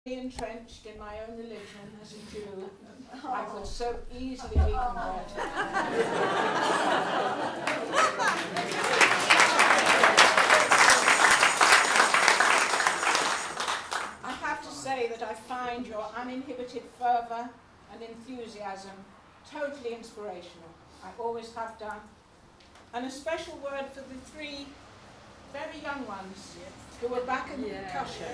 entrenched in my own religion as a Jew, I could so easily be converted. I have to say that I find your uninhibited fervour and enthusiasm totally inspirational. I always have done. And a special word for the three very young ones who were back in percussion.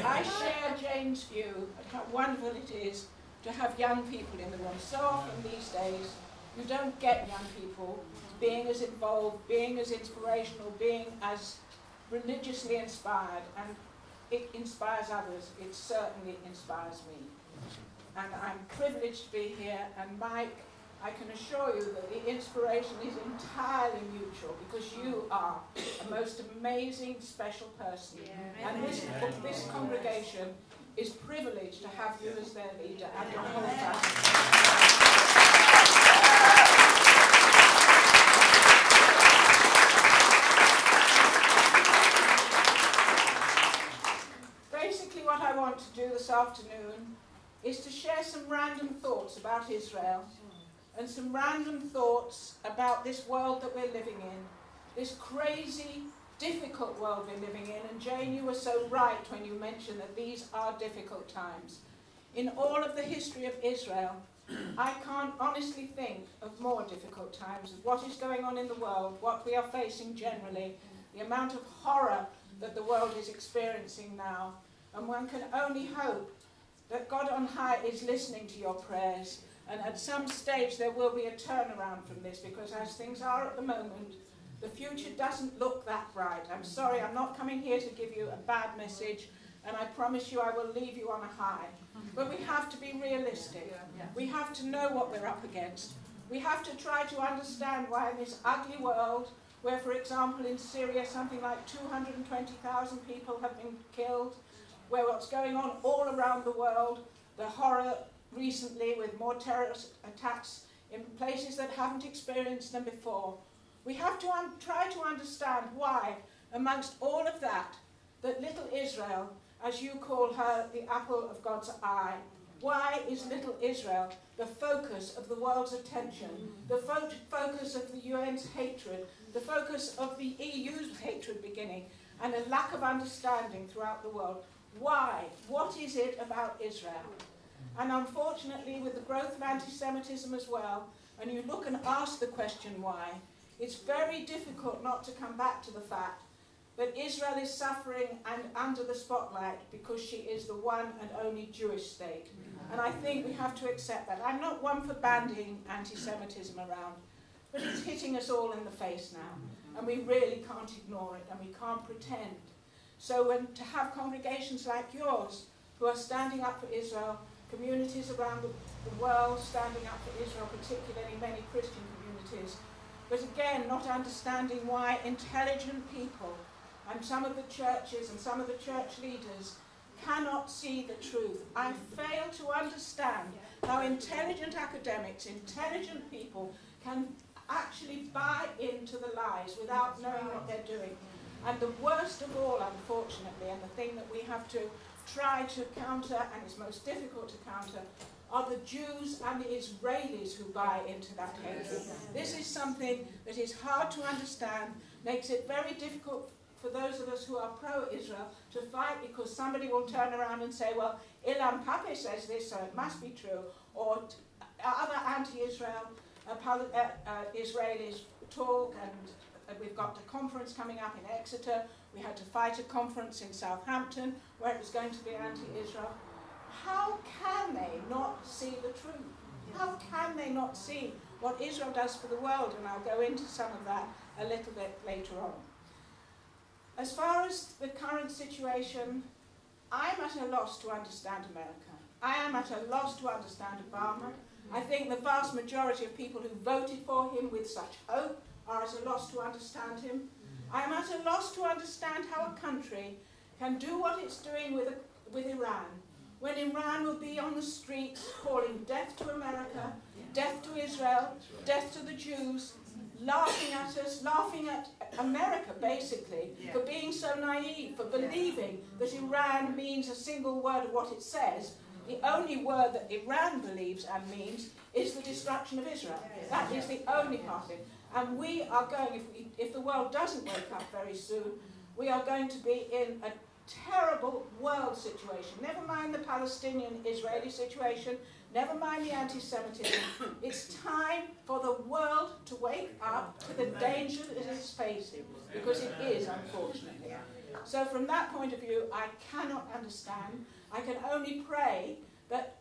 I share Jane's view of how wonderful it is to have young people in the room. So often these days, you don't get young people being as involved, being as inspirational, being as religiously inspired, and it inspires others. It certainly inspires me. And I'm privileged to be here, and Mike, I can assure you that the inspiration is entirely mutual, because you are a most amazing, special person. And this congregation is privileged to have you as their leader and your whole family. Basically, what I want to do this afternoon is to share some random thoughts about Israel, and some random thoughts about this world that we're living in, this crazy, difficult world we're living in. And Jane, you were so right when you mentioned that these are difficult times. In all of the history of Israel, I can't honestly think of more difficult times. What is going on in the world, what we are facing generally, the amount of horror that the world is experiencing now. And one can only hope that God on high is listening to your prayers. And at some stage there will be a turnaround from this, because as things are at the moment, the future doesn't look that bright. I'm sorry, I'm not coming here to give you a bad message, and I promise you I will leave you on a high. But we have to be realistic. We have to know what we're up against. We have to try to understand why in this ugly world, where, for example, in Syria something like 220,000 people have been killed, where what's going on all around the world, the horror recently with more terrorist attacks in places that haven't experienced them before. We have to try to understand why, amongst all of that, that little Israel, as you call her, the apple of God's eye, why is little Israel the focus of the world's attention, the focus of the UN's hatred, the focus of the EU's hatred beginning, and a lack of understanding throughout the world? Why? What is it about Israel? And unfortunately, with the growth of anti-Semitism as well, and you look and ask the question why, it's very difficult not to come back to the fact that Israel is suffering and under the spotlight because she is the one and only Jewish state. And I think we have to accept that. I'm not one for bandying anti-Semitism around, but it's hitting us all in the face now. And we really can't ignore it, and we can't pretend. So to have congregations like yours who are standing up for Israel, communities around the world standing up for Israel, particularly many Christian communities, but again, not understanding why intelligent people and some of the churches and some of the church leaders cannot see the truth. I fail to understand how intelligent academics, intelligent people can actually buy into the lies without knowing what they're doing. And the worst of all, unfortunately, and the thing that we have to try to counter, and it's most difficult to counter, are the Jews and the Israelis who buy into that hatred. This is something that is hard to understand, makes it very difficult for those of us who are pro-Israel to fight, because somebody will turn around and say, well, Ilan Pape says this, so it must be true, or other anti-Israel Israelis talk, and we've got the conference coming up in Exeter. We had to fight a conference in Southampton where it was going to be anti-Israel. How can they not see the truth? How can they not see what Israel does for the world? And I'll go into some of that a little bit later on. As far as the current situation, I'm at a loss to understand America. I am at a loss to understand Obama. I think the vast majority of people who voted for him with such hope are at a loss to understand him. I am at a loss to understand how a country can do what it's doing with Iran, when Iran will be on the streets calling death to America, death to Israel, death to the Jews, laughing at us, laughing at America, basically, for being so naive, for believing that Iran means a single word of what it says. The only word that Iran believes and means is the destruction of Israel. That is the only part of it. And we are going, if the world doesn't wake up very soon, we are going to be in a terrible world situation. Never mind the Palestinian-Israeli situation, never mind the anti-Semitism. It's time for the world to wake up to the danger that it is facing, because it is, unfortunately. So from that point of view, I cannot understand. I can only pray that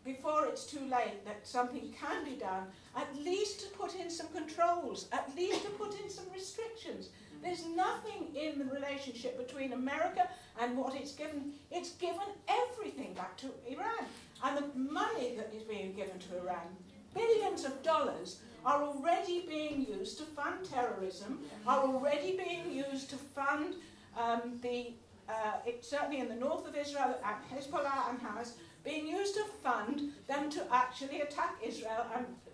before it's too late, that something can be done, at least to put in some controls, at least to put in some restrictions. There's nothing in the relationship between America and what it's given. It's given everything back to Iran. And the money that is being given to Iran, billions of dollars, are already being used to fund terrorism, are already being used to fund certainly in the north of Israel, and Hezbollah and Hamas, being used to fund them to actually attack Israel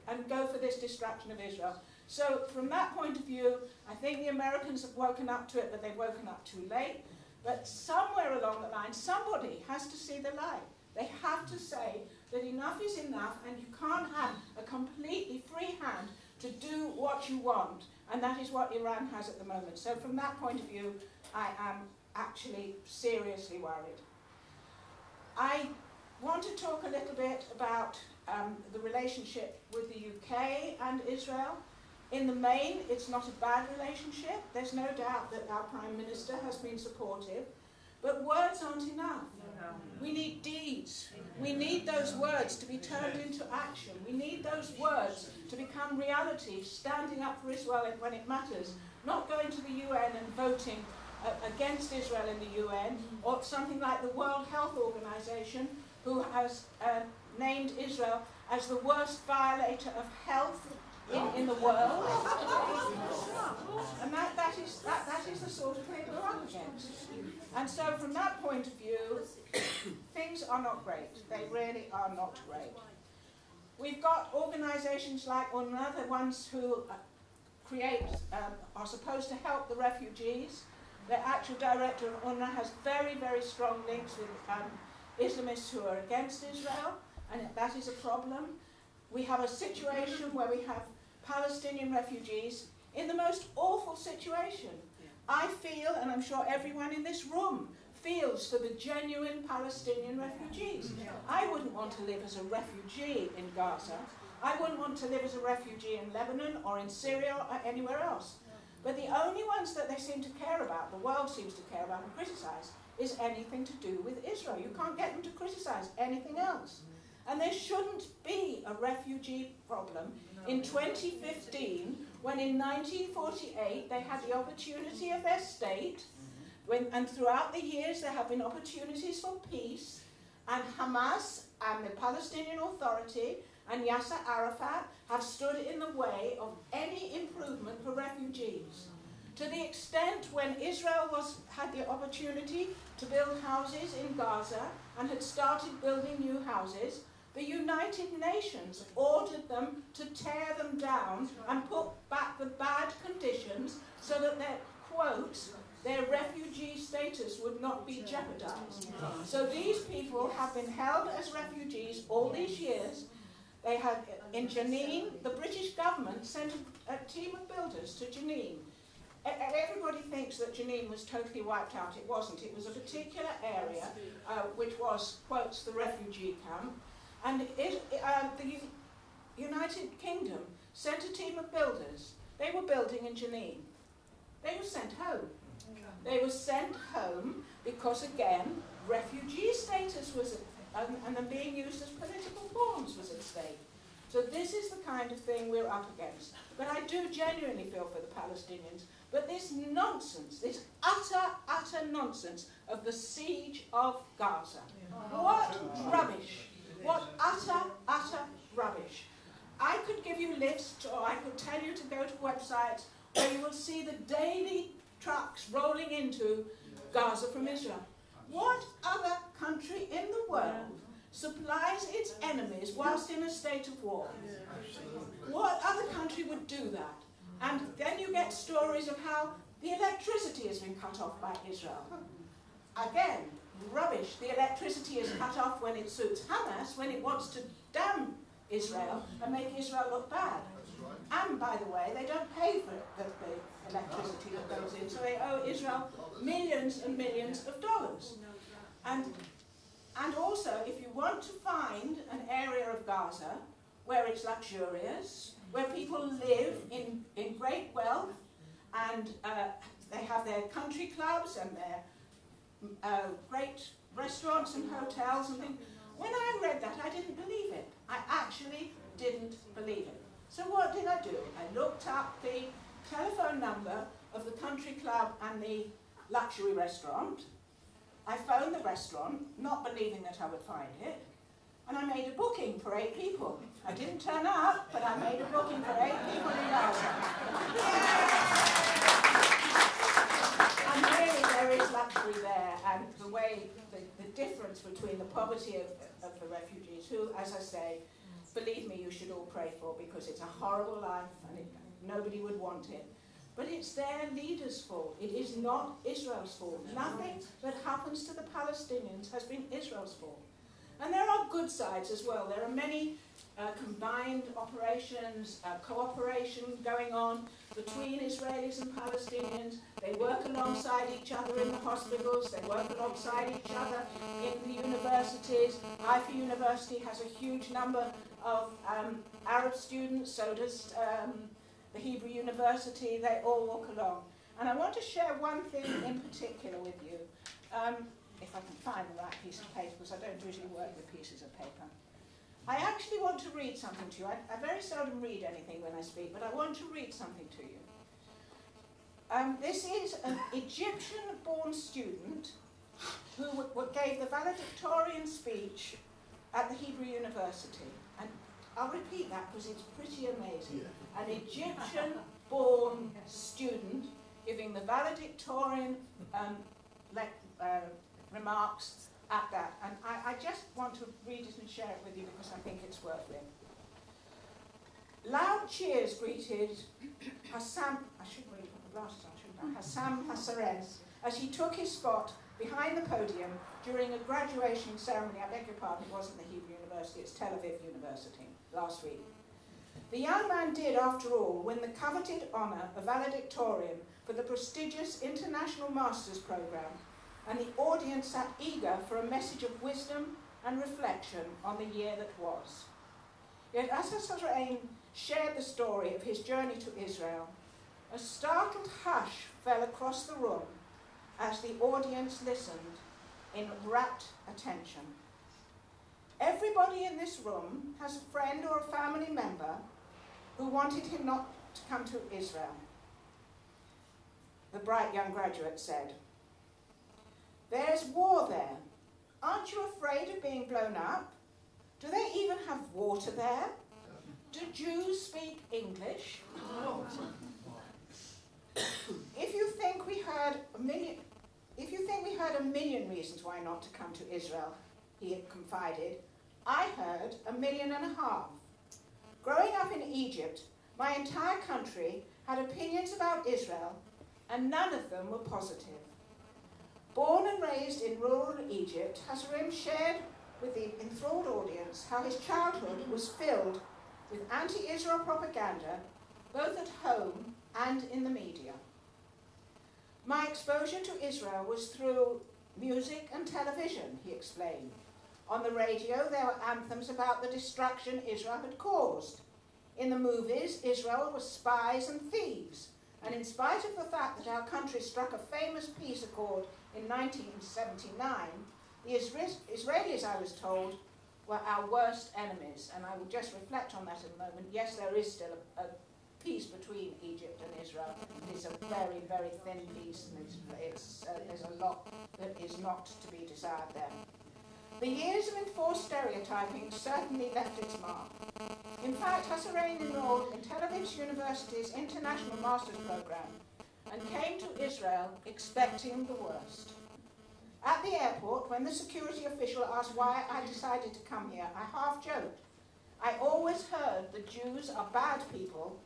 and go for this destruction of Israel. So from that point of view, I think the Americans have woken up to it, but they've woken up too late. But somewhere along the line, somebody has to see the light. They have to say that enough is enough, and you can't have a completely free hand to do what you want. And that is what Iran has at the moment. So from that point of view, I am actually seriously worried. I want to talk a little bit about the relationship with the UK and Israel. In the main, it's not a bad relationship. There's no doubt that our Prime Minister has been supportive. But words aren't enough. We need deeds. We need those words to be turned into action. We need those words to become reality, standing up for Israel when it matters, not going to the UN and voting against Israel in the UN, or something like the World Health Organization, who has named Israel as the worst violator of health in the world. And that is the sort of thing we're up against. And so from that point of view, things are not great. They really are not great. We've got organizations like UNRWA, the ones who are supposed to help the refugees. The actual director of UNRWA has very, very strong links with Islamists who are against Israel, and that is a problem. We have a situation where we have Palestinian refugees in the most awful situation. I feel, and I'm sure everyone in this room feels, for the genuine Palestinian refugees. I wouldn't want to live as a refugee in Gaza. I wouldn't want to live as a refugee in Lebanon or in Syria or anywhere else. But the only ones that they seem to care about, the world seems to care about and criticize, is anything to do with Israel. You can't get them to criticize anything else. And there shouldn't be a refugee problem in 2015, when in 1948 they had the opportunity of their state, and throughout the years there have been opportunities for peace, and Hamas and the Palestinian Authority and Yasser Arafat have stood in the way of any improvement for refugees. To the extent when Israel had the opportunity to build houses in Gaza and had started building new houses, the United Nations ordered them to tear them down and put back the bad conditions so that their, quote, their refugee status would not be jeopardized. So these people have been held as refugees all these years. They had, in Jenin, the British government sent a team of builders to Jenin. Everybody thinks that Jenin was totally wiped out. It wasn't. It was a particular area which was, quotes, the refugee camp. And the United Kingdom sent a team of builders. They were building in Jenin. They were sent home. They were sent home because, again, refugee status was, and them being used as political pawns was at stake. So this is the kind of thing we're up against. But I do genuinely feel for the Palestinians. But this nonsense, this utter nonsense of the siege of Gaza. What rubbish. What utter rubbish. I could give you lists, or I could tell you to go to websites where you will see the daily trucks rolling into Gaza from Israel. What other country in the world supplies its enemies whilst in a state of war? What other country would do that? And then you get stories of how the electricity has been cut off by Israel. Again, rubbish. The electricity is cut off when it suits Hamas, when it wants to damn Israel and make Israel look bad. And, by the way, they don't pay for the electricity that goes in, so they owe Israel millions and millions of dollars. And also, if you want to find an area of Gaza where it's luxurious, where people live in great wealth, and they have their country clubs and their great restaurants and hotels and things, when I read that, I didn't believe it. I actually didn't believe it. So what did I do? I looked up the telephone number of the country club and the luxury restaurant. I phoned the restaurant, not believing that I would find it, and I made a booking for 8 people. I didn't turn up, but I made a booking for 8 people in Gaza. And really, there is luxury there, and the way, the difference between the poverty of the refugees, who, as I say, believe me, you should all pray for, because it's a horrible life, and nobody would want it. But it's their leaders' fault. It is not Israel's fault. Nothing that happens to the Palestinians has been Israel's fault. And there are good sides as well. There are many combined operations, cooperation going on between Israelis and Palestinians. They work alongside each other in the hospitals. They work alongside each other in the universities. Haifa University has a huge number of Arab students, so does the Hebrew University. They all walk along. And I want to share one thing in particular with you, if I can find the right piece of paper, because I don't usually work with pieces of paper. I actually want to read something to you. I very seldom read anything when I speak, but I want to read something to you. This is an Egyptian-born student who gave the valedictorian speech at the Hebrew University. And I'll repeat that because it's pretty amazing. An Egyptian-born student giving the valedictorian remarks at that. And I just want to read it and share it with you because I think it's worth it. Loud cheers greeted Hassam Hassares as he took his spot behind the podium during a graduation ceremony. I beg your pardon, it wasn't the Hebrew University, it's Tel Aviv University, last week. The young man did, after all, win the coveted honour of valedictorian for the prestigious International Masters Programme, and the audience sat eager for a message of wisdom and reflection on the year that was. Yet as Hassain shared the story of his journey to Israel, a startled hush fell across the room as the audience listened in rapt attention. Everybody in this room has a friend or a family member who wanted him not to come to Israel, the bright young graduate said. There's war there. Aren't you afraid of being blown up? Do they even have water there? Do Jews speak English? If you think we heard a million reasons why not to come to Israel, he had confided, I heard 1.5 million. Growing up in Egypt, my entire country had opinions about Israel, and none of them were positive. Born and raised in rural Egypt, Hassain shared with the enthralled audience how his childhood was filled with anti-Israel propaganda, both at home and in the media. My exposure to Israel was through music and television, he explained. On the radio, there were anthems about the destruction Israel had caused. In the movies, Israel was spies and thieves. And in spite of the fact that our country struck a famous peace accord in 1979, the Israelis, I was told, were our worst enemies. And I will just reflect on that in a moment. Yes, there is still a peace between Egypt and Israel. It is a very, very thin peace, and there's a lot that is not to be desired there. The years of enforced stereotyping certainly left its mark. In fact, Hassain enrolled in Tel Aviv University's International Masters Programme and came to Israel expecting the worst. At the airport, when the security official asked why I decided to come here, I half joked. I always heard the Jews are bad people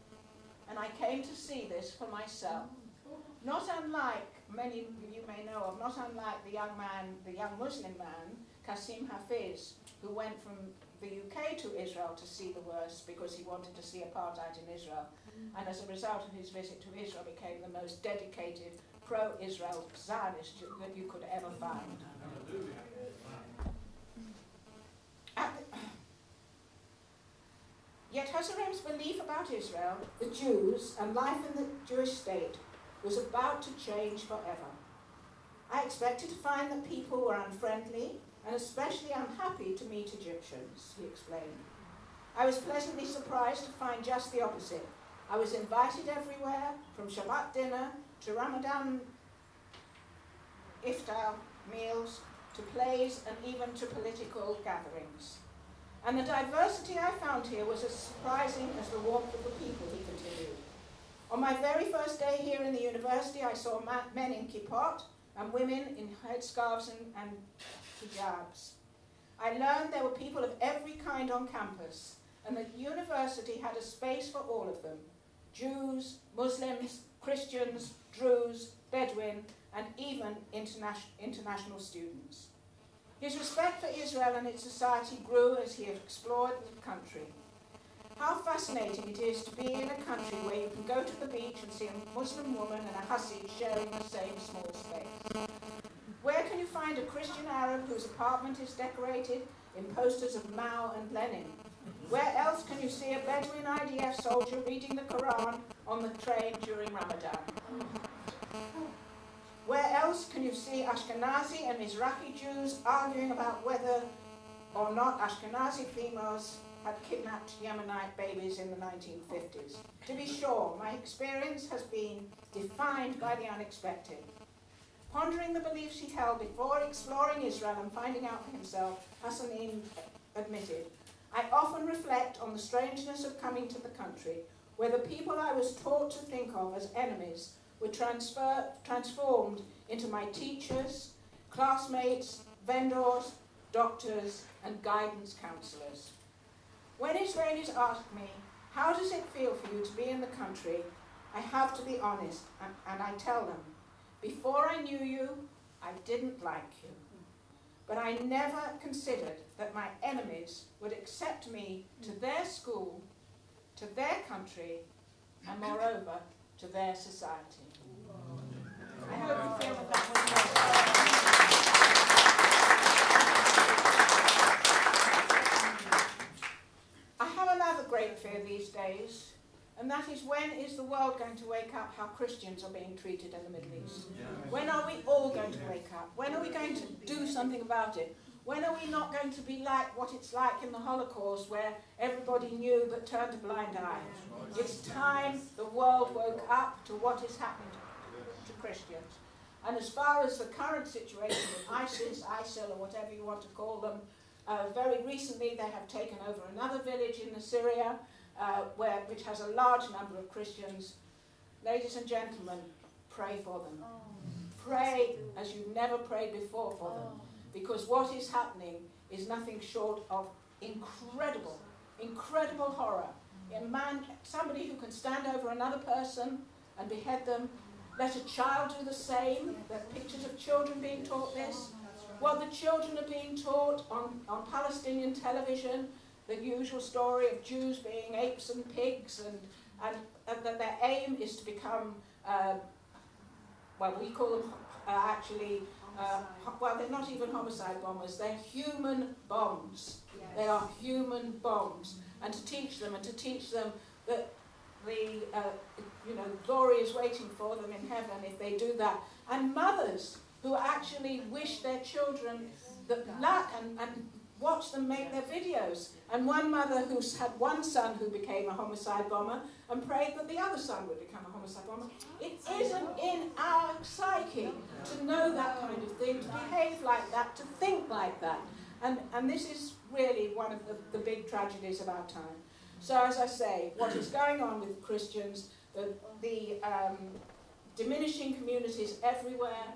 and I came to see this for myself. Not unlike many you may know of, not unlike the young Muslim man, Qasim Hafiz, who went from the UK to Israel to see the worst because he wanted to see apartheid in Israel, and as a result of his visit to Israel became the most dedicated pro-Israel Zionist that you could ever find. Yet Husserl's belief about Israel, the Jews, and life in the Jewish state was about to change forever. I expected to find that people were unfriendly and especially unhappy to meet Egyptians, he explained. I was pleasantly surprised to find just the opposite. I was invited everywhere, from Shabbat dinner to Ramadan iftar meals, to plays, and even to political gatherings. And the diversity I found here was as surprising as the warmth of the people, he continued. On my very first day here in the university, I saw men in kippot and women in headscarves and hijabs. I learned there were people of every kind on campus, and the university had a space for all of them: Jews, Muslims, Christians, Druze, Bedouin, and even international students. His respect for Israel and its society grew as he explored the country. How fascinating it is to be in a country where you can go to the beach and see a Muslim woman and a Hasid sharing the same small space. Where can you find a Christian Arab whose apartment is decorated in posters of Mao and Lenin? Where else can you see a Bedouin IDF soldier reading the Quran on the train during Ramadan? Where else can you see Ashkenazi and Mizrahi Jews arguing about whether or not Ashkenazi females had kidnapped Yemenite babies in the 1950s? To be sure, my experience has been defined by the unexpected. Pondering the beliefs he held before exploring Israel and finding out for himself, Hassanin admitted, I often reflect on the strangeness of coming to the country, where the people I was taught to think of as enemies were transformed into my teachers, classmates, vendors, doctors, and guidance counselors. When Israelis ask me, how does it feel for you to be in the country, I have to be honest, and I tell them, before I knew you, I didn't like you. But I never considered that my enemies would accept me to their school, to their country, and moreover, to their society. I hope you feel that that was I have another great fear these days, and that is, when is the world going to wake up how Christians are being treated in the Middle East? When are we all going to wake up? When are we going to do something about it? When are we not going to be like what it's like in the Holocaust, where everybody knew but turned a blind eye? It's time the world woke up to what is happening to Christians. And as far as the current situation with ISIS, ISIL, or whatever you want to call them, very recently they have taken over another village in Syria, which has a large number of Christians. Ladies and gentlemen, pray for them. Pray as you've never prayed before for them. Because what is happening is nothing short of incredible, incredible horror. Somebody who can stand over another person and behead them, let a child do the same. There are pictures of children being taught this. Well, the children are being taught on Palestinian television the usual story of Jews being apes and pigs, and that their aim is to become, well, we call them well, they're not even homicide bombers, they're human bombs. Yes. They are human bombs. And to teach them that the glory is waiting for them in heaven if they do that. And mothers who actually wish their children the luck and watch them make their videos. And one mother who's had one son who became a homicide bomber and prayed that the other son would become a homicide bomber. It isn't in our psyche to know that kind of thing, to behave like that, to think like that. And this is really one of the big tragedies of our time. So as I say, what is going on with Christians, the diminishing communities everywhere,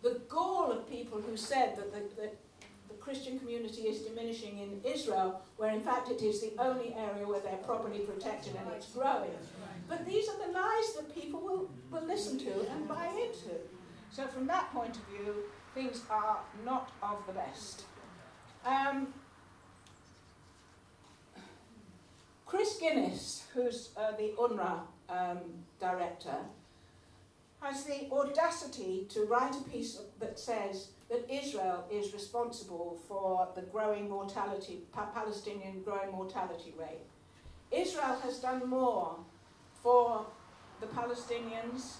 the gall of people who said that the Christian community is diminishing in Israel, where in fact it is the only area where they're properly protected and it's growing. But these are the lies that people will listen to and buy into. So from that point of view, things are not of the best. Chris Guinness, who's the UNRWA director, has the audacity to write a piece that says that Israel is responsible for the growing mortality, Palestinian growing mortality rate. Israel has done more for the Palestinians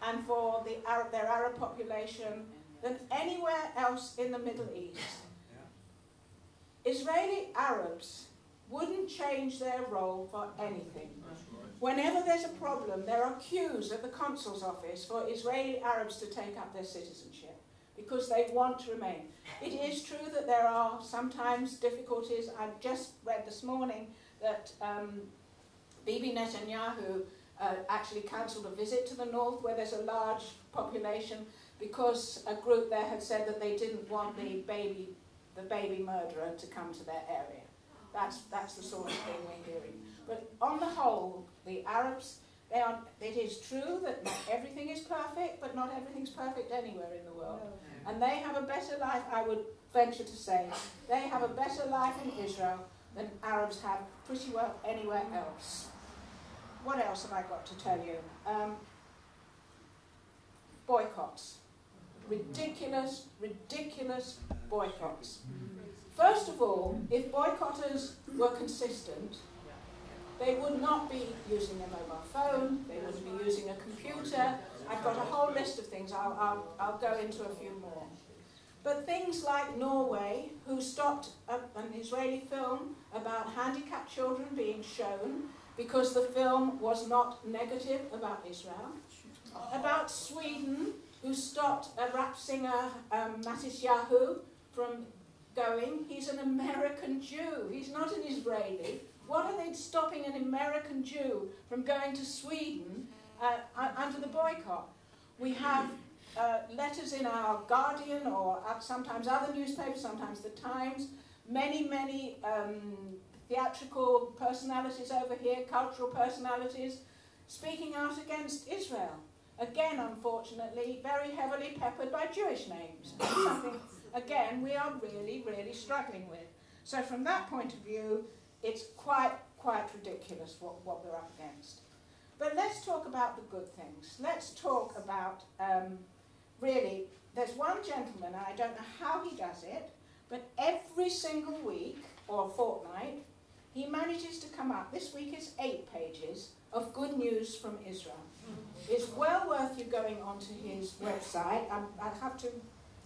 and for their Arab population than anywhere else in the Middle East. Israeli Arabs wouldn't change their role for anything. Whenever there's a problem, there are queues at the consul's office for Israeli Arabs to take up their citizenship because they want to remain. It is true that there are sometimes difficulties. I just read this morning that Bibi Netanyahu actually cancelled a visit to the north where there's a large population because a group there had said that they didn't want the baby murderer to come to their area. That's the sort of thing we're hearing. But on the whole, the Arabs, it is true that not everything is perfect, but not everything's perfect anywhere in the world. And they have a better life, I would venture to say. They have a better life in Israel than Arabs have pretty well anywhere else. What else have I got to tell you? Boycotts. Ridiculous, ridiculous boycotts. First of all, if boycotters were consistent, they would not be using a mobile phone, they wouldn't be using a computer. I've got a whole list of things, I'll go into a few more. But things like Norway, who stopped an Israeli film about handicapped children being shown because the film was not negative about Israel. About Sweden, who stopped a rap singer, Matisyahu, from going. He's an American Jew. He's not an Israeli. What are they stopping an American Jew from going to Sweden under the boycott? We have letters in our Guardian or sometimes other newspapers, sometimes the Times, many theatrical personalities over here, cultural personalities, speaking out against Israel. Again, unfortunately, very heavily peppered by Jewish names. Something, again, we are really, really struggling with. So from that point of view, it's quite ridiculous what we're up against. But let's talk about the good things. Let's talk about, really, there's one gentleman, and I don't know how he does it, but every single week or fortnight, he manages to come up. This week is 8 pages of good news from Israel. It's well worth you going onto his website. I'll have to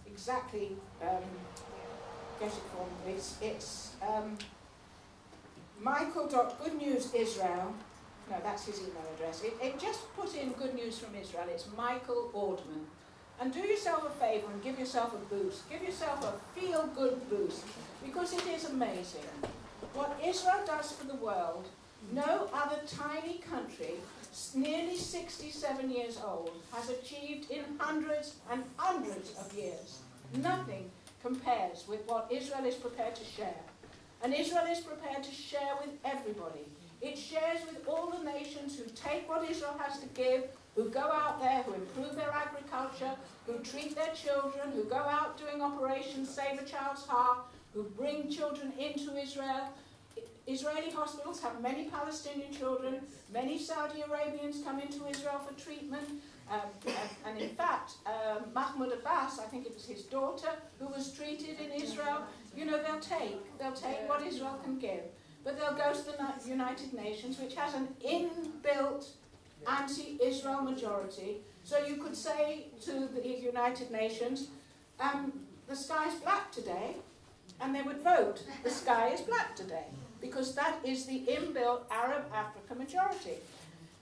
exactly get it for me. It's Michael.goodnewsisrael. No, that's his email address. It just put in good news from Israel. It's Michael Ordman. And do yourself a favour and give yourself a boost. Give yourself a feel-good boost, because it is amazing. What Israel does for the world, no other tiny country, nearly 67 years old, has achieved in hundreds and hundreds of years. Nothing compares with what Israel is prepared to share. And Israel is prepared to share with everybody. It shares with all the nations who take what Israel has to give, who go out there, who improve their agriculture, who treat their children, who go out doing operations Save a Child's Heart, who bring children into Israel. Israeli hospitals have many Palestinian children. Many Saudi Arabians come into Israel for treatment. And in fact, Mahmoud Abbas, I think it was his daughter, who was treated in Israel. You know, they'll take what Israel can give. But they'll go to the United Nations, which has an inbuilt anti-Israel majority. So you could say to the United Nations, the sky's black today, and they would vote, the sky is black today, because that is the inbuilt Arab-Africa majority.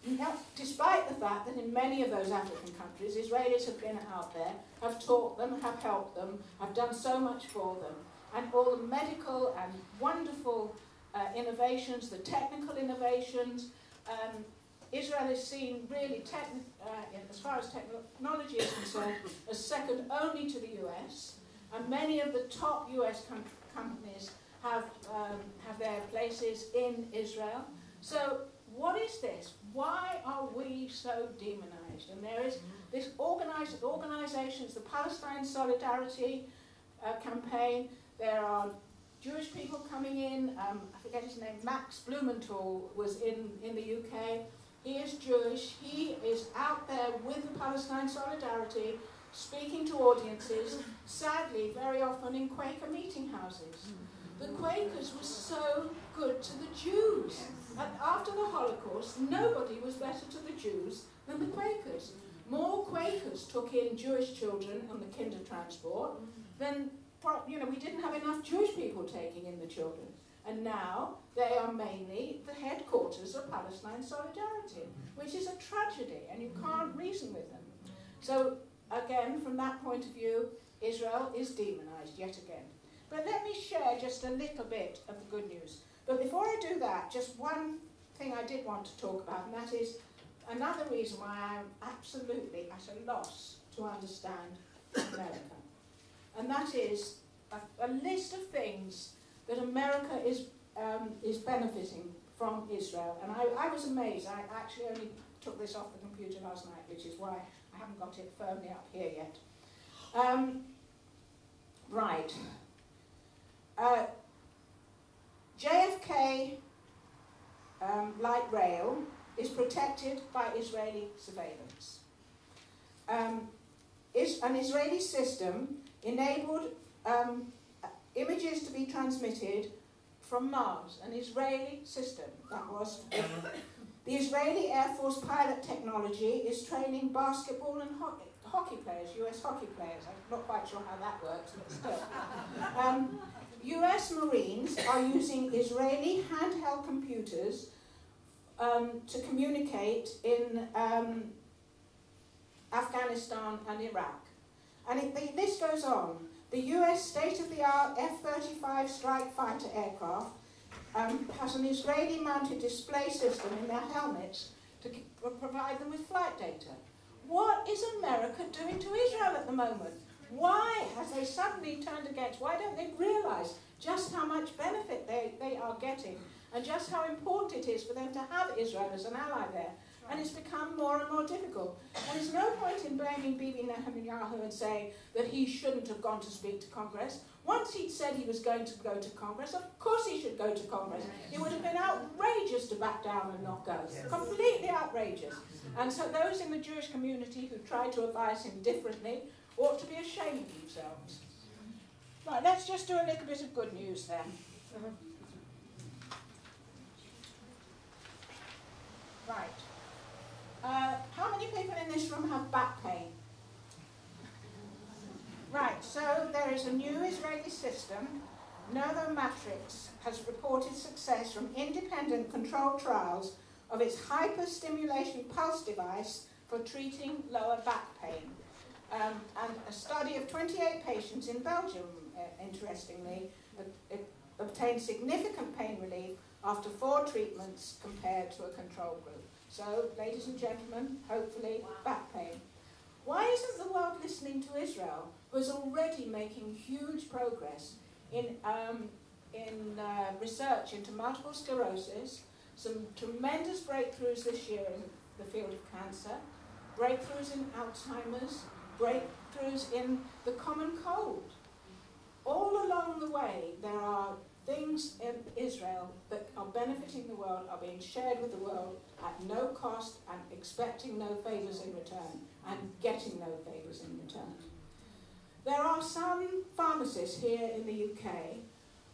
Now, despite the fact that in many of those African countries, Israelis have been out there, have taught them, have helped them, have done so much for them, and all the medical and wonderful innovations, the technical innovations. Israel is seen really, as far as technology is concerned, as second only to the US. and many of the top US companies have their places in Israel. So what is this? Why are we so demonized? And there is this organizations, the Palestine Solidarity campaign. There are Jewish people coming in. I forget his name. Max Blumenthal was in the UK. He is Jewish. He is out there with the Palestine Solidarity, speaking to audiences, sadly, very often in Quaker meeting houses. The Quakers were so good to the Jews. And after the Holocaust, nobody was better to the Jews than the Quakers. More Quakers took in Jewish children on the kinder transport than, we didn't have enough Jewish people taking in the children. And now they are mainly the headquarters of Palestine Solidarity, which is a tragedy, and you can't reason with them. So, again, from that point of view, Israel is demonized yet again. But let me share just a little bit of the good news. But before I do that, just one thing I did want to talk about, and that is another reason why I'm absolutely at a loss to understand America. And that is a list of things that America is benefiting from Israel. And I was amazed. I actually only took this off the computer last night, which is why I haven't got it firmly up here yet. Right. JFK light rail is protected by Israeli surveillance. An Israeli system enabled images to be transmitted from Mars, an Israeli system that was. The Israeli Air Force pilot technology is training basketball and hockey players, US hockey players. I'm not quite sure how that works, but still. US Marines are using Israeli handheld computers to communicate in Afghanistan and Iraq. And the list goes on. The US state-of-the-art F-35 strike fighter aircraft has an Israeli-mounted display system in their helmets to provide them with flight data. What is America doing to Israel at the moment? Why has they suddenly turned against? Why don't they realise just how much benefit they are getting and just how important it is for them to have Israel as an ally there? And it's become more and more difficult. And there's no point in blaming Bibi Netanyahu and saying that he shouldn't have gone to speak to Congress. Once he'd said he was going to go to Congress, of course he should go to Congress. It would have been outrageous to back down and not go. Completely outrageous. And so those in the Jewish community who tried to advise him differently ought to be ashamed of themselves. Right, let's just do a little bit of good news then. Right. How many people in this room have back pain? Right, so there is a new Israeli system. Novomatrix has reported success from independent controlled trials of its hyperstimulation pulse device for treating lower back pain. And a study of 28 patients in Belgium, interestingly, obtained significant pain relief after 4 treatments compared to a control group. So, ladies and gentlemen, hopefully, back pain. Why isn't the world listening to Israel, who is already making huge progress in research into multiple sclerosis, some tremendous breakthroughs this year in the field of cancer, breakthroughs in Alzheimer's, breakthroughs in the common cold. All along the way, there are things in Israel that are benefiting the world, are being shared with the world at no cost and expecting no favours in return and getting no favours in return. There are some pharmacists here in the UK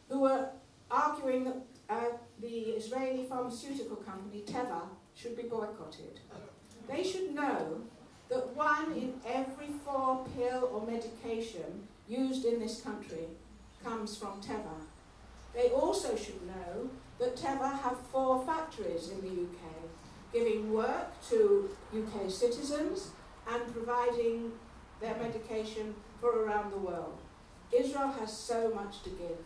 who are arguing that the Israeli pharmaceutical company Teva should be boycotted. They should know that 1 in every 4 pill or medication used in this country comes from Teva. They also should know that Teva have 4 factories in the UK, giving work to UK citizens and providing their medication for around the world. Israel has so much to give.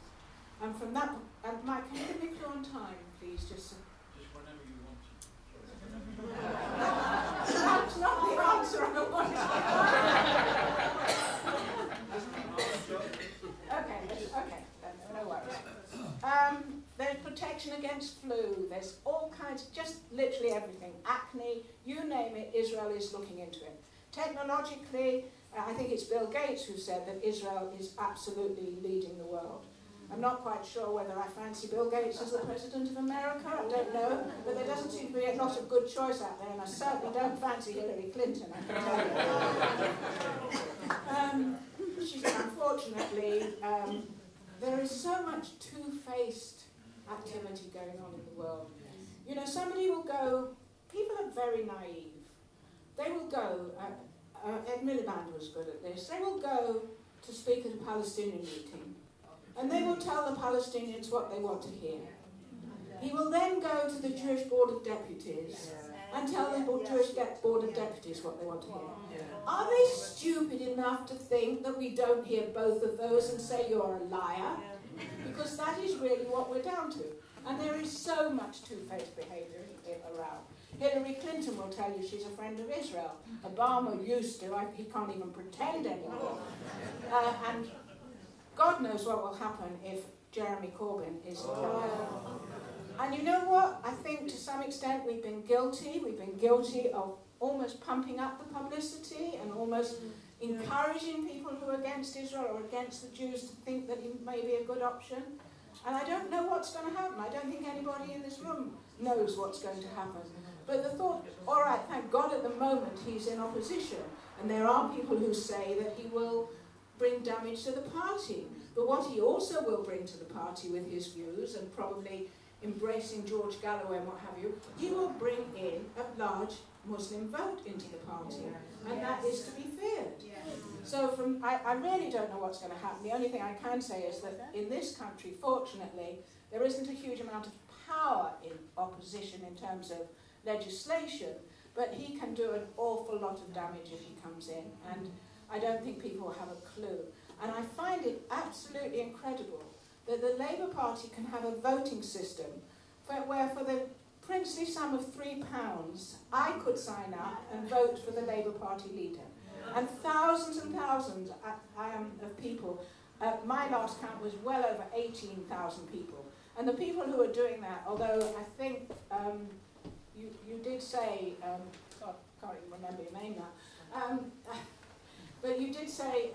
And from that, and Mike, can you give me a clue on time, please? Just whenever you want to. That's not the answer I wanted. protection against flu, there's all kinds, just literally everything. Acne, you name it, Israel is looking into it. Technologically, I think it's Bill Gates who said that Israel is absolutely leading the world. I'm not quite sure whether I fancy Bill Gates as the President of America, I don't know, but there doesn't seem to be a lot of good choice out there, and I certainly don't fancy Hillary Clinton, I can tell you. Unfortunately, there is so much two-faced activity going on in the world. You know, somebody will go, people are very naive. They will go, Ed Miliband was good at this, they will go to speak at a Palestinian meeting, and they will tell the Palestinians what they want to hear. He will then go to the Jewish Board of Deputies and tell the Jewish Board of Deputies what they want to hear. Are they stupid enough to think that we don't hear both of those and say you're a liar? Because that is really what we're down to. And there is so much two-faced behaviour around. Hillary Clinton will tell you she's a friend of Israel. Obama used to. He can't even pretend anymore. And God knows what will happen if Jeremy Corbyn is in power. And you know what? I think to some extent we've been guilty. We've been guilty of almost pumping up the publicity and almost encouraging people who are against Israel or against the Jews to think that he may be a good option. And I don't know what's going to happen. I don't think anybody in this room knows what's going to happen. But the thought, all right, thank God at the moment he's in opposition. And there are people who say that he will bring damage to the party. But what he also will bring to the party with his views and probably embracing George Galloway and what have you, he will bring in a large Muslim vote into the party. And that is to be feared. So I really don't know what's going to happen. The only thing I can say is that in this country, fortunately, there isn't a huge amount of power in opposition in terms of legislation, but he can do an awful lot of damage if he comes in, and I don't think people have a clue. And I find it absolutely incredible that the Labour Party can have a voting system where for the princely sum of £3, I could sign up and vote for the Labour Party leader. And thousands of people, my last count was well over 18,000 people. And the people who are doing that, although I think you did say, God, I can't even remember your name now, but you did say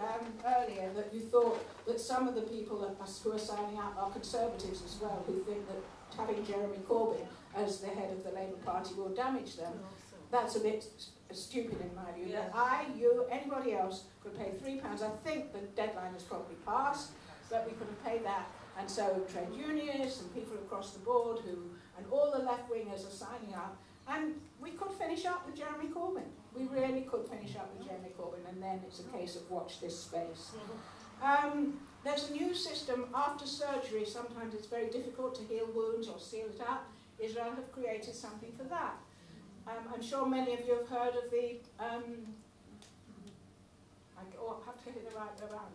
earlier that you thought that some of the people who are signing up are Conservatives as well, who think that having Jeremy Corbyn as the head of the Labour Party will damage them. That's a bit stupid in my view. That I, you, anybody else could pay £3. I think the deadline has probably passed, but we could have paid that. And so trade unionists and people across the board and all the left-wingers are signing up, and we could finish up with Jeremy Corbyn. We really could finish up with Jeremy Corbyn, and then it's a case of watch this space. There's a new system after surgery. Sometimes it's very difficult to heal wounds or seal it up. Israel have created something for that. I'm sure many of you have heard of the, I have to get it the right way around.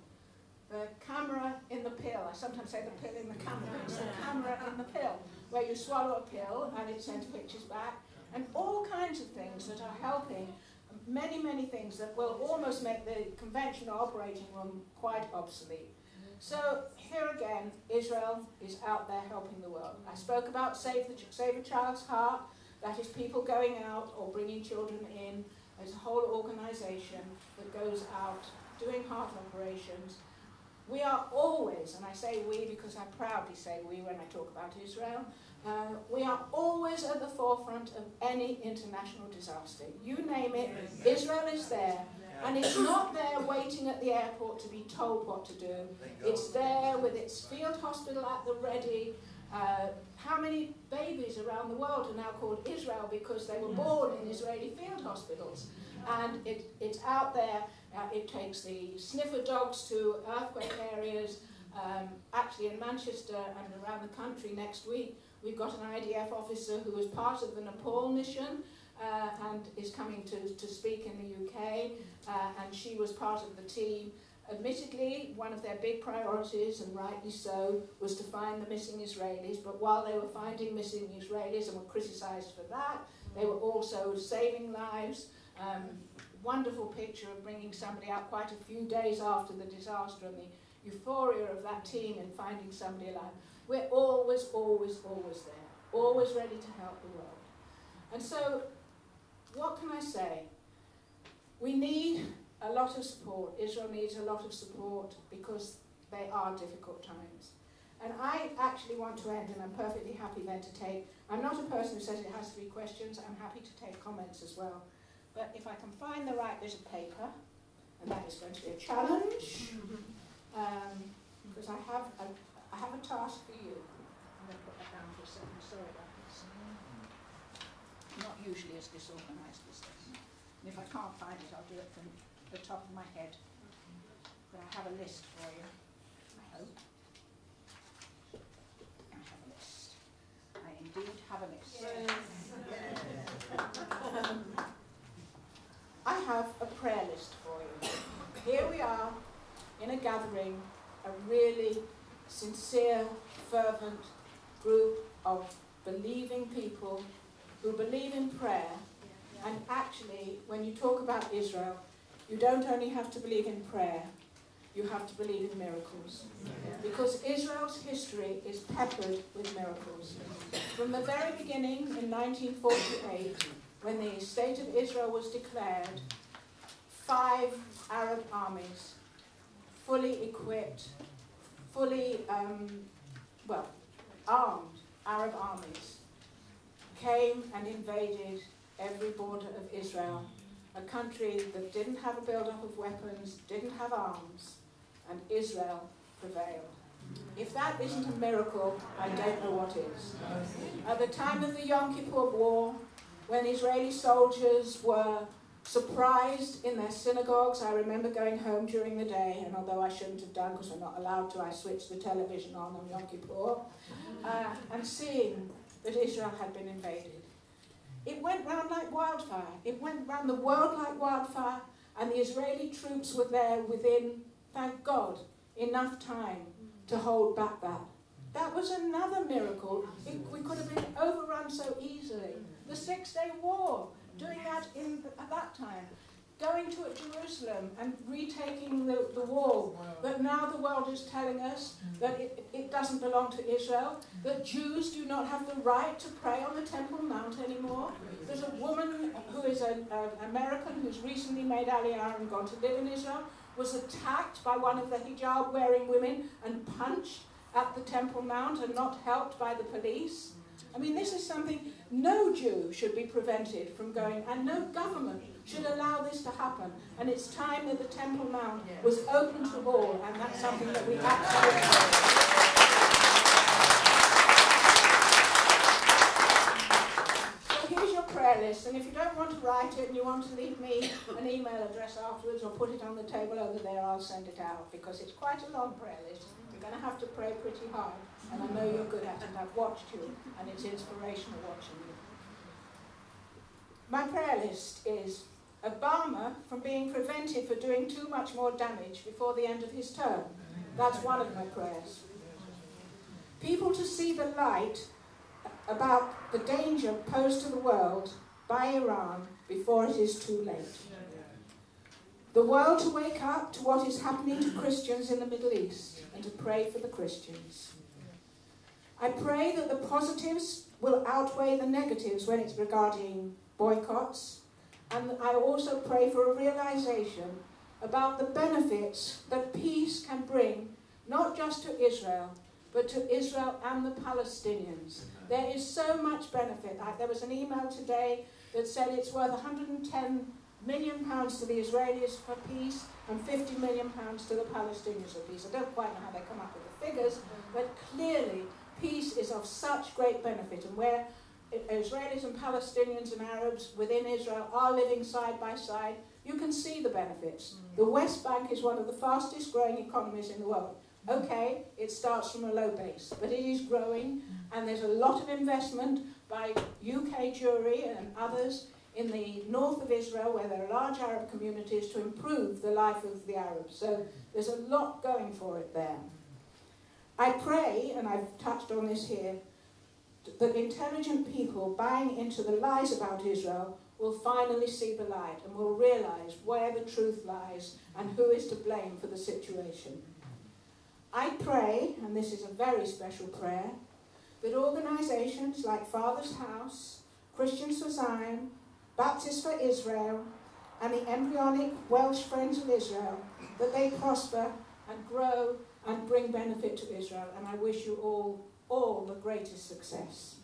The camera in the pill. I sometimes say the pill in the camera. It's the camera in the pill, where you swallow a pill and it sends pictures back, and all kinds of things that are helping, many, many things that will almost make the conventional operating room quite obsolete. So here again, Israel is out there helping the world. I spoke about Save a Child's Heart. That is people going out or bringing children in. There's a whole organisation that goes out doing heart operations. We are always, and I say we because I proudly say we when I talk about Israel, we are always at the forefront of any international disaster. You name it, Israel is there. And it's not there waiting at the airport to be told what to do. It's there with its field hospital at the ready. How many babies around the world are now called Israel because they were born in Israeli field hospitals? And it's out there. It takes the sniffer dogs to earthquake areas. Actually in Manchester and around the country next week, we've got an IDF officer who was part of the Nepal mission and is coming to speak in the UK, and she was part of the team. Admittedly, one of their big priorities, and rightly so, was to find the missing Israelis, but while they were finding missing Israelis and were criticised for that, they were also saving lives. Wonderful picture of bringing somebody out quite a few days after the disaster and the euphoria of that team in finding somebody alive. We're always, always, always there, always ready to help the world. And so, what can I say? We need a lot of support. Israel needs a lot of support because they are difficult times. And I actually want to end, and I'm perfectly happy then to take, I'm not a person who says it has to be questions, I'm happy to take comments as well. But if I can find the right bit of paper, and that is going to be a challenge, because I have a task for you. I'm going to put that down for a second, sorry about this. I'm not usually as disorganised as this. And if I can't find it, I'll do it from the top of my head. But I have a list for you, I hope. I have a list. I indeed have a list. Yes. I have a prayer list for you. Here we are in a gathering, a really sincere, fervent group of believing people who believe in prayer. And actually, when you talk about Israel, you don't only have to believe in prayer, you have to believe in miracles. Because Israel's history is peppered with miracles. From the very beginning, in 1948, when the State of Israel was declared, 5 Arab armies, fully equipped, fully, armed Arab armies, came and invaded every border of Israel, a country that didn't have a build-up of weapons, didn't have arms, and Israel prevailed. If that isn't a miracle, I don't know what is. At the time of the Yom Kippur War, when Israeli soldiers were surprised in their synagogues, I remember going home during the day, and although I shouldn't have done because we're not allowed to, I switched the television on Yom Kippur, and seeing that Israel had been invaded. It went round like wildfire. It went round the world like wildfire, and the Israeli troops were there within, thank God, enough time to hold back that. That was another miracle. We could have been overrun so easily. The 6-Day War, doing that at that time. Going to Jerusalem and retaking the wall. But now the world is telling us that it doesn't belong to Israel, that Jews do not have the right to pray on the Temple Mount anymore. There's a woman who is an American who's recently made Aliyah and gone to live in Israel, was attacked by one of the hijab-wearing women and punched at the Temple Mount and not helped by the police. I mean, this is something no Jew should be prevented from going, and no government should allow this to happen. And it's time that the Temple Mount was open to all, and that's something that we absolutely... Prayer list, and if you don't want to write it and you want to leave me an email address afterwards or put it on the table over there, I'll send it out, because it's quite a long prayer list. You're going to have to pray pretty hard, and I know you're good at it. I've watched you, and it's inspirational watching you. My prayer list is Obama from being prevented for doing too much more damage before the end of his term. That's one of my prayers. People to see the light about the danger posed to the world by Iran before it is too late. The world to wake up to what is happening to Christians in the Middle East and to pray for the Christians. I pray that the positives will outweigh the negatives when it's regarding boycotts, and I also pray for a realization about the benefits that peace can bring, not just to Israel, but to Israel and the Palestinians. There is so much benefit. There was an email today that said it's worth £110 million to the Israelis for peace and £50 million to the Palestinians for peace. I don't quite know how they come up with the figures, but clearly peace is of such great benefit. And where Israelis and Palestinians and Arabs within Israel are living side by side, you can see the benefits. The West Bank is one of the fastest growing economies in the world. Okay, it starts from a low base, but it is growing, and there's a lot of investment by UK Jewry and others in the north of Israel, where there are large Arab communities, to improve the life of the Arabs. So there's a lot going for it there. I pray, and I've touched on this here, that intelligent people buying into the lies about Israel will finally see the light and will realise where the truth lies and who is to blame for the situation. I pray, and this is a very special prayer, that organisations like Father's House, Christians for Zion, Baptists for Israel, and the embryonic Welsh Friends of Israel, that they prosper and grow and bring benefit to Israel. And I wish you all the greatest success.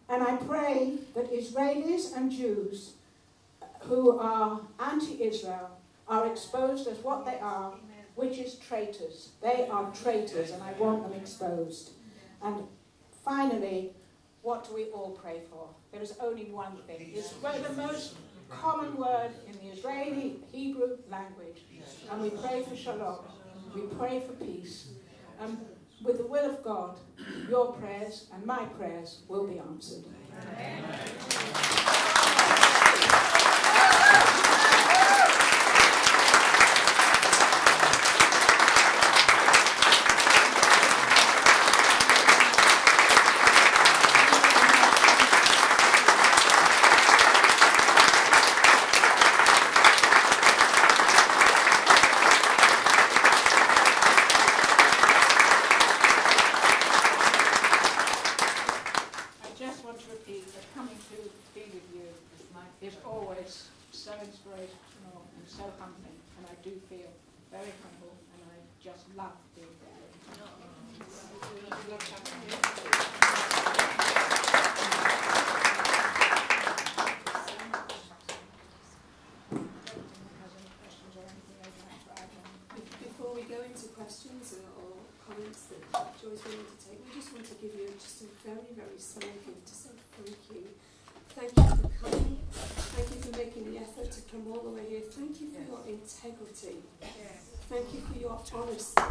And I pray that Israelis and Jews who are anti-Israel are exposed as what they are, which is traitors. They are traitors, and I want them exposed. And finally, what do we all pray for? There is only one thing. It's the most common word in the Israeli Hebrew language. And we pray for shalom. We pray for peace. And with the will of God, your prayers and my prayers will be answered. Is always so inspirational and so humbling, and I do feel very humble, and I just love being there. Before we go into questions or comments that Joy's willing to take, we just want to give you just a very, very small gift to say thank you. Thank you for coming. Thank you for making the effort to come all the way here. Thank you for your integrity. Thank you for your honesty.